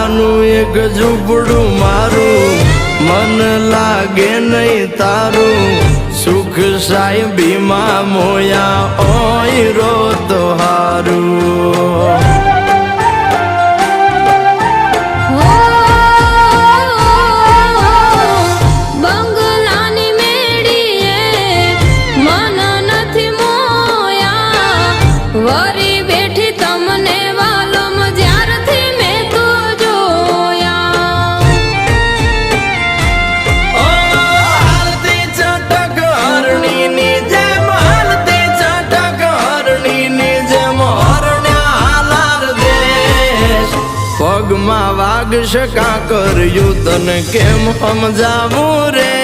ભાડાનું એક ઝૂંપડું મારું, મન લાગે નહીં તારું, સુખ સાહેબીમાં મોયા ઓય રો તો હારું. વરી બેઠી તમને વાલમ જ્યારથી મેં તો જોયા. હાલતી ચટક હરણીની જેમ, હાલતી ચટક હરણીની જેમ, હરણ્યા હાલાર દેશ. પગમાં વાગશે કાં કર્યું તને કેમ સમજાવું રે.